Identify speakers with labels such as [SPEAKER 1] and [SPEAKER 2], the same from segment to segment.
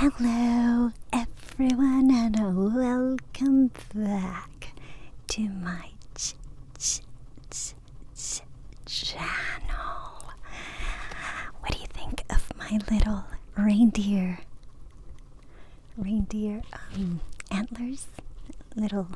[SPEAKER 1] Hello, everyone, and welcome back to my channel. What do you think of my little reindeer antlers? Little,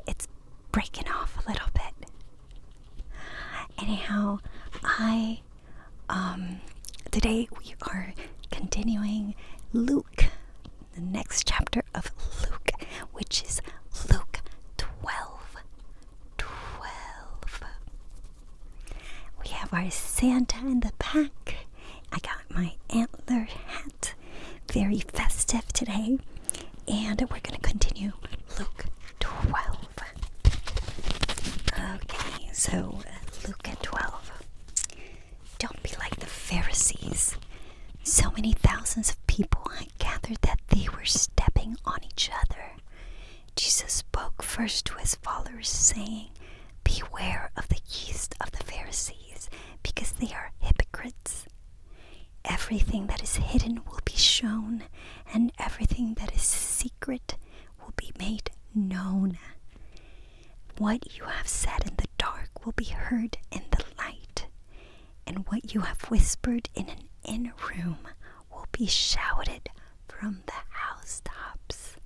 [SPEAKER 1] it's breaking off a little bit. Anyhow, today we are continuing Luke, the next chapter of Luke, which is Luke 12. We have our Santa in the back. I got my antler hat, very festive today, and we're going to continue Luke 12. Okay, so Luke 12. Don't be like the Pharisees. So many thousands of people had gathered that they were stepping on each other. Jesus spoke first to his followers, saying, "Beware of the yeast of the Pharisees, because they are hypocrites. Everything that is hidden will be shown, and everything that is secret will be made known. What you have said in the dark will be heard in the light, and what you have whispered in an inner room will be shouted from the housetops."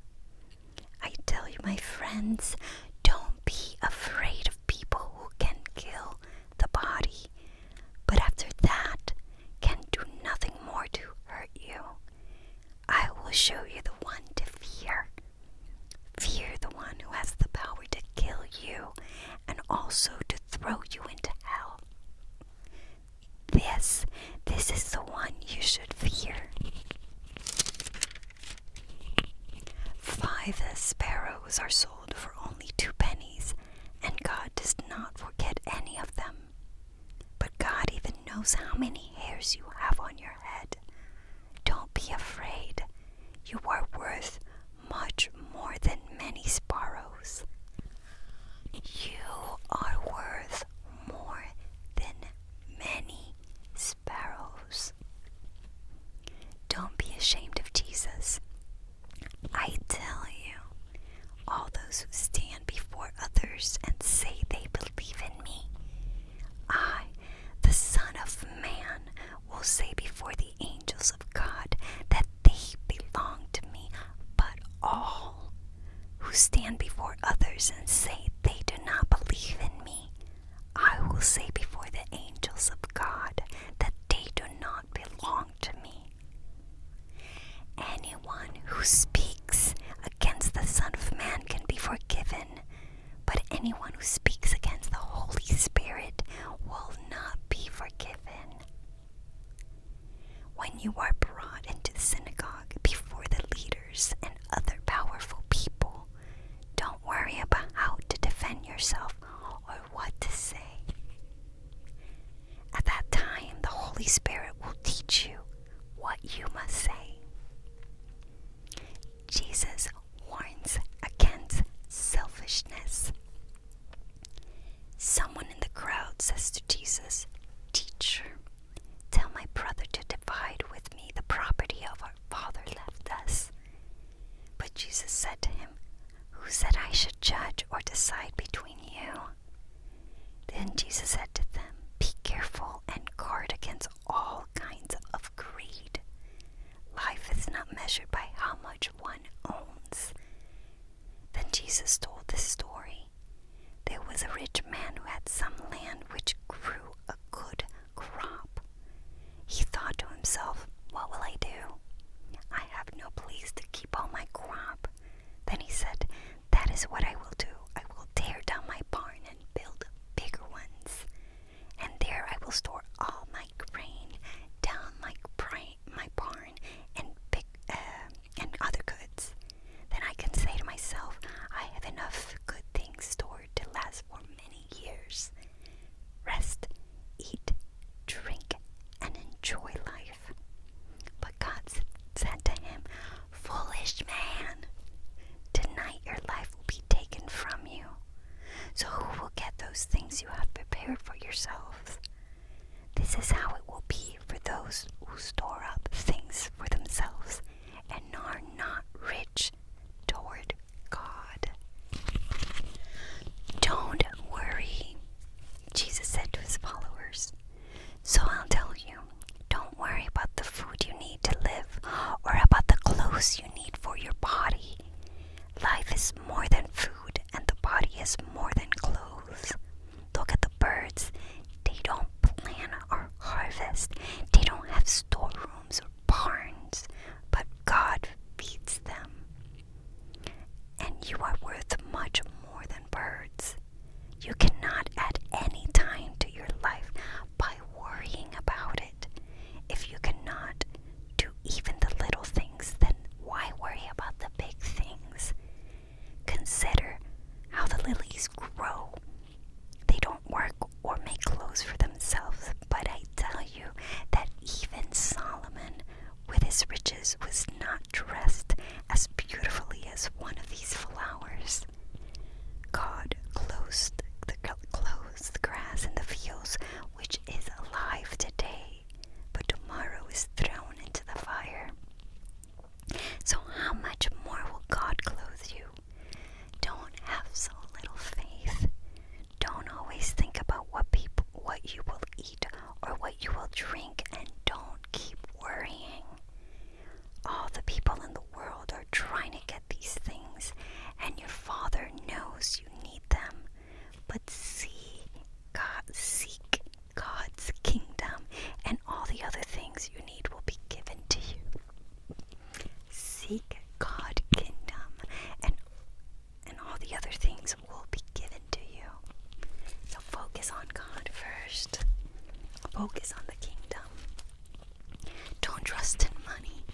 [SPEAKER 1] I tell you, my friends, don't be afraid of people who can kill the body, but after that can do nothing more to hurt you. I will show you the one to fear. Fear the one who has the power to kill you and also to throw you into hell. This is the one you should fear. 5 sparrows are sold for only 2 pennies, and God does not forget any of them. But God even knows how many hairs you have on your head. Don't be afraid. You are worth much more than many sparrows. You are worth more than many sparrows. Don't be ashamed of Jesus. I tell you, all those who stand before others and say they believe in me, I, the Son of Man, will say before the angels of God that they belong to me. But all who stand before others and say they do not believe in me, I will say before the angels of God that they do not belong to me. Anyone who speaks against the Son of Man can be forgiven, but anyone who speaks against the Holy Spirit will not be forgiven. When you are brought into the synagogue before the leaders and other powerful people, don't worry about how to defend yourself or what to say. At that time, the Holy Spirit will teach you what you must say. Jesus warns against selfishness. Someone in the crowd says to Jesus, "Teacher, tell my brother to divide with me the property of our father left us." But Jesus said to him, "Who said I should judge or decide between you?" Then Jesus said to them, "Be careful and guard against all kinds of greed. Life is not measured by how much one owns." Then Jesus told this story. There was a rich man who had some land which grew a store up things for themselves and are not rich toward God. Don't worry, Jesus said to his followers. So I'll tell you, don't worry about the food you need to live or about the clothes you need for your body. Life is more than food, and the body is more than clothes. Look at the birds. They don't plant or harvest. They don't have storerooms or barns, but God feeds them. And you are worth much more than birds. You cannot add any time to your life by worrying about it. If you cannot do even the little things, then why worry about the big things? Consider how the lilies grow. They don't work or make clothes for themselves, but I tell you that even Solomon, with his riches, was not dressed as beautifully as one of these flowers. God clothes the grass in the fields, which is alive today, but tomorrow is thrown into the fire. So how much more will God clothe you? Don't have so little faith. Don't always think about what you will eat or what you will drink, and don't keep worrying. All the people in the world are trying to get these things, and your Father knows you need them. But seek God's kingdom, and all the other things you need will be given to you. Seek God's kingdom, and all the other things will be given to you. So focus on God first. Focus on the kingdom. Don't trust in money.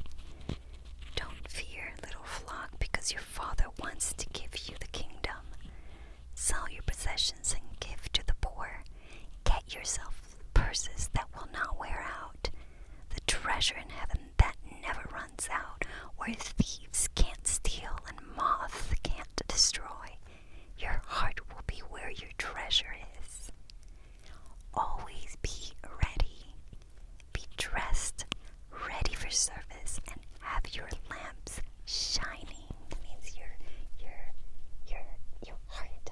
[SPEAKER 1] Don't fear, little flock, because your Father wants to give you the kingdom. Sell your possessions and give to the poor. Get yourself purses that will not wear out, the treasure in heaven that never runs out, where thieves can't steal and moth can't destroy. Your heart will be where your treasure is. Always be ready. Be dressed, ready for service, and have your lamps shining. That means your heart.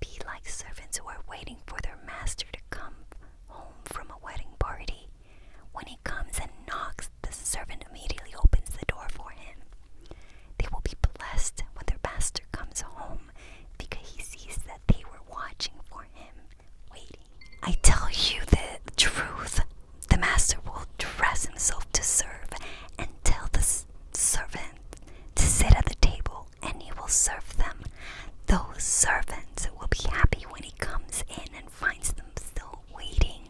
[SPEAKER 1] Be like servants who are waiting for their master to come home from a wedding party. When he comes and knocks, the servant immediately opens the door for him. They will be blessed when their master comes home, because he sees that they were watching for him, waiting. I tell you the truth, the master will dress himself to serve and tell the servant to sit at the table, and he will serve them. Those servants will be happy when he comes in and finds them still waiting,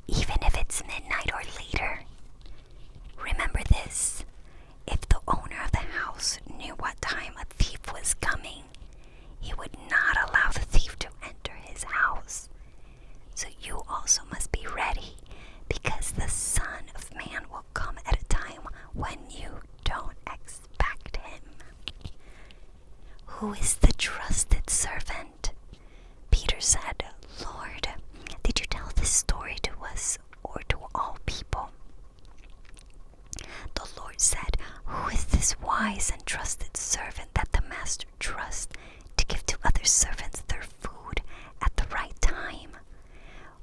[SPEAKER 1] even if it's midnight or later. Remember this: if the owner of the house knew what time a thief was coming, he would not allow the thief to enter his house. So you also must be ready, because the Son of Man will come at a time when you don't expect him. Who is the trusted servant? Peter said, Lord, did you tell this story to us or to all people? The Lord said, who is this wise and trusted servant that the master trusts to give to other servants their food at the right time?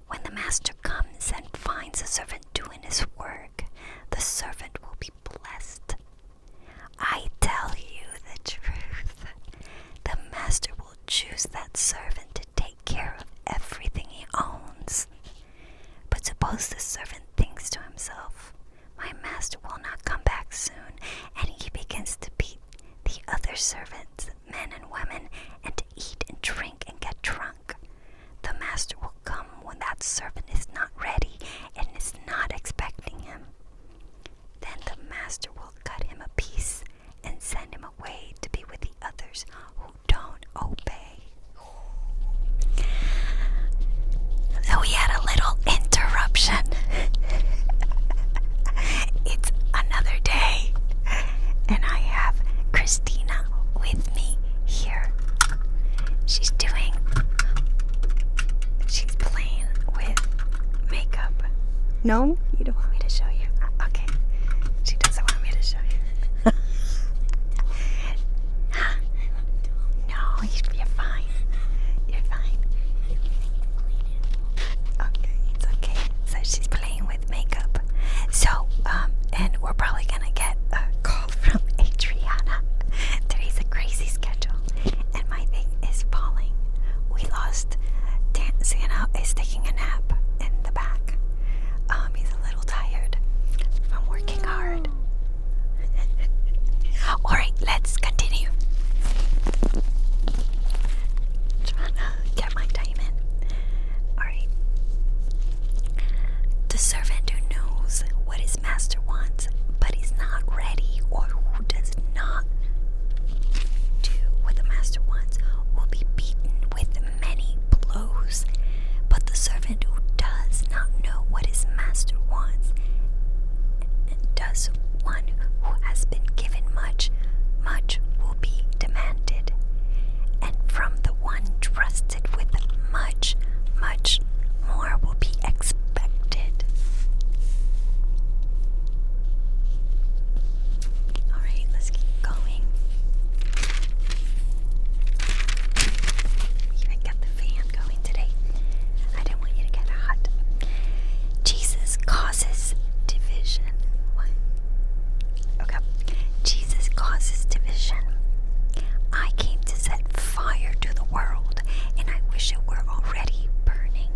[SPEAKER 1] When the master comes and finds a servant doing his work, the servant will be blessed. I tell you the truth. The master will choose that servant to take care of everything he owns. But suppose the servant thinks to himself, my master will not come back soon, and he begins to beat the other servants, men and women, and to eat and drink and get drunk. The master will come when that servant is not ready and is not expecting him. Then the master will cut him a piece and send him away to be with the others who don't obey. So we had a little interruption. It's another day, and I have Christina with me here. She's playing with makeup. No? You don't want me to to show you? Okay. She doesn't want me to show you. No, you're fine. You're fine. Okay, it's okay. So she's playing with makeup. So, and we're probably gonna get a call from Adriana. Today's a crazy schedule, and my thing is falling. We lost Santa is taking a nap in the back. He's a little tired from working hard. Alright, let's continue. Trying to get my time in. Alright. The servant who knows what his master wants, but is not ready, or who does not do what the master wants, will be beaten with many blows. But the servant who does not know what his master wants, and does one who has been given much, much will be demanded. And from the one trusted with much, much more will be expected. Alright, let's keep going. Even got the fan going today. I didn't want you to get hot. Jesus causes division. What? Okay. Jesus causes division. I came to set fire to the world, and I wish it were already burning.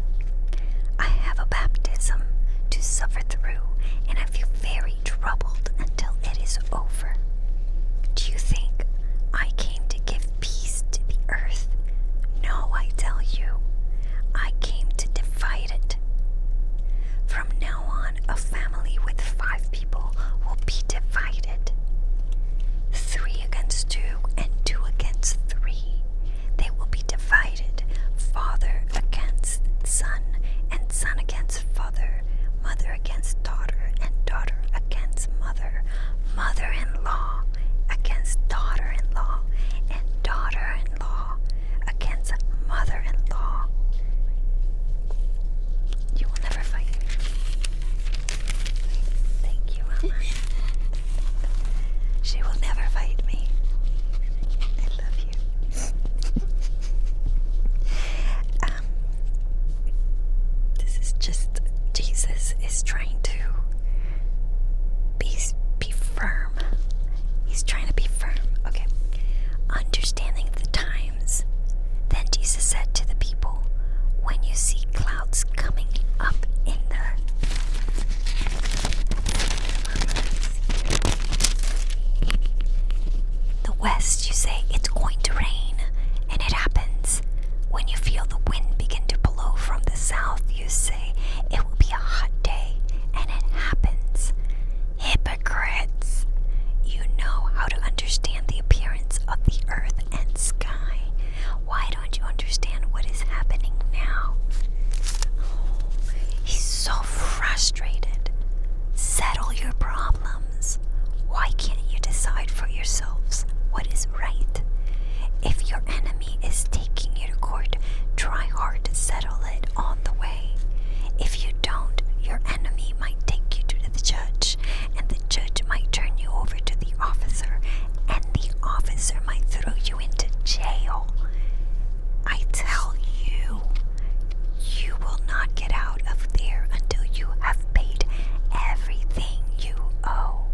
[SPEAKER 1] I have a baptism to suffer through, and I feel very troubled until it is over. Do you think I came to give peace to the earth? No, I tell you, I came to divide it. From now on, a family with 5 people will be divided. 3 against 2 and 2 against 3. They will be divided. Father against son, and son against father. Mother against daughter, and daughter against mother. Mother-in-law against daughter-in-law, and daughter-in-law against mother-in-law. You will never fight. Thank you, Mama. She will never fight me. I love you. This is just Jesus is trying to be firm. He's trying to be firm. Okay. Understanding the times. Then Jesus said to the people, when you see clouds coming up in the west, you say it's going to rain, and it happens. When you feel the wind begin to blow from the south, you say it will be a hot day, and it happens. Hypocrites! You know how to understand the appearance of the earth and sky. Why don't you understand what is happening now? He's so frustrated. Settle your problems. Why can't you decide for yourselves what is right? If your enemy is taking you to court, try hard to settle it on the way. If you don't, your enemy might take you to the judge, and the judge might turn you over to the officer, and the officer might throw you into jail. I tell you, you will not get out of there until you have paid everything you owe.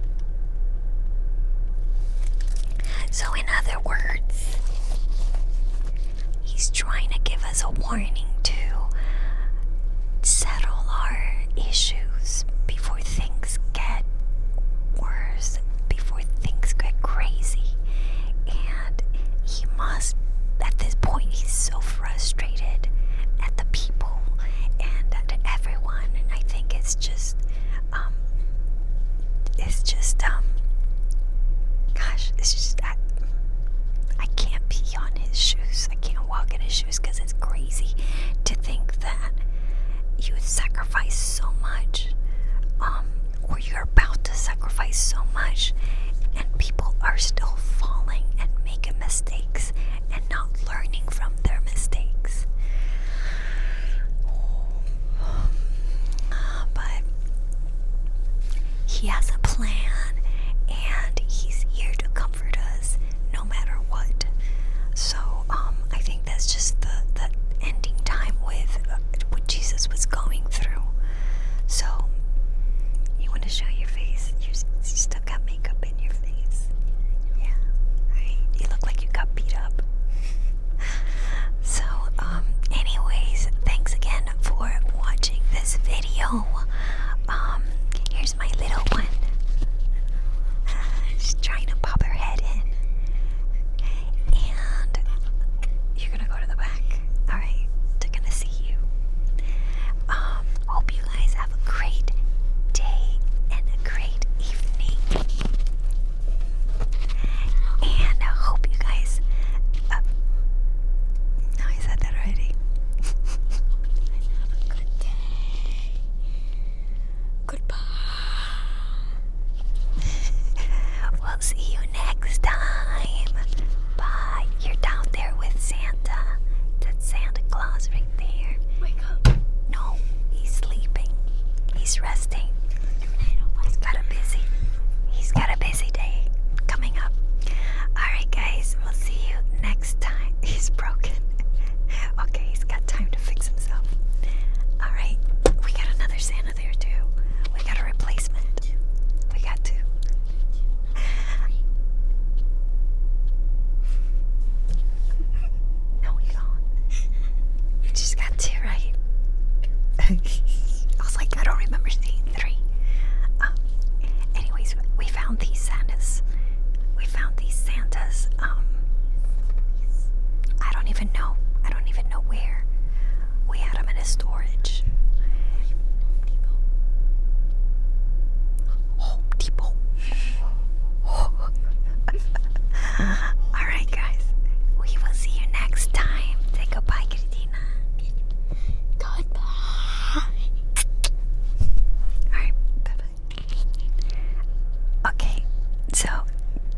[SPEAKER 1] So in other words, he's trying to give us a warning to settle our issues before things get worse, before things get crazy. And he must, at this point, he's so frustrated at the people and at everyone. And I think it's just, gosh, it's just, I can't be on his shoes. I can't walk in his shoes because it's crazy to think that you sacrifice so much, or you're about to sacrifice so much, and people are still falling and making mistakes and not learning from their mistakes. But He has a plan, and he's here to comfort us no matter what. So I think that's just the ending time with what Jesus was going through. So you want to show your face? You still got makeup in your face. Yeah, right. You look like you got beat up. So anyways, thanks again for watching this video. Here's my little one. She's trying to pop her head in. And you're gonna go to the back. Alright, they're gonna see you. Hope you guys have a great day and a great evening. And I hope you guys no, I said that already. Have a good day. Goodbye. We'll see you next time. Bye. You're down there with Santa. That's Santa Claus right there. Wake up. No, he's sleeping. He's resting. He's got a busy day coming up. Alright guys, we'll see you next time. He's broken. Okay, he's got time to fix himself. Alright, we got another Santa there too. We got a replacement. We got two. No, we don't. We just got two, right? I was like, I don't remember seeing three. Anyways, we found these Santas. I don't even know. Where. We had them in a storage. Home Depot. Alright guys, we will see you next time. Say goodbye, Christina. Goodbye. Alright, bye-bye. Okay, so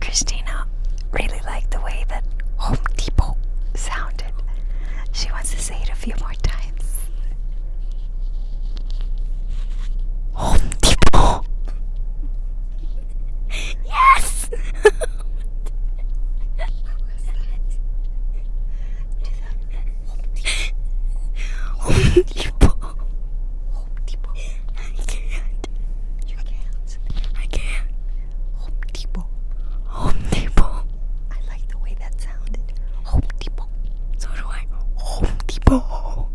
[SPEAKER 1] Christina really liked the way that Home Depot sounded. She wants to say it a few more times. Home Depot. Yes. Home Depot. Home Depot. I can't. You can't. I can't. Home Depot. Home Depot. I like the way that sounded. Home Depot. So do I. Home Depot.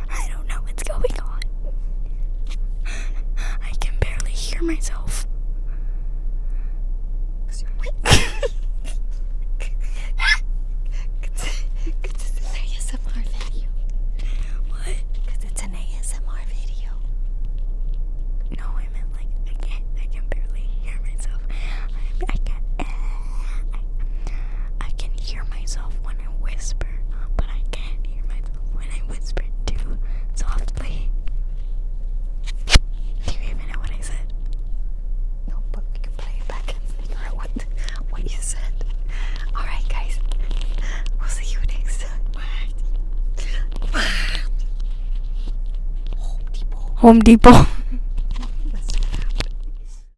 [SPEAKER 1] I don't know what's going on. I can barely hear myself. It's an ASMR video. What? Because it's an ASMR video. No, I meant like I can barely hear myself. I can hear myself when I whisper, but I can't hear myself when I whisper too softly. Do you even know what I said? No, but we can play it back and figure out what you said. Alright guys, we'll see you next time. Home Depot. Home Depot.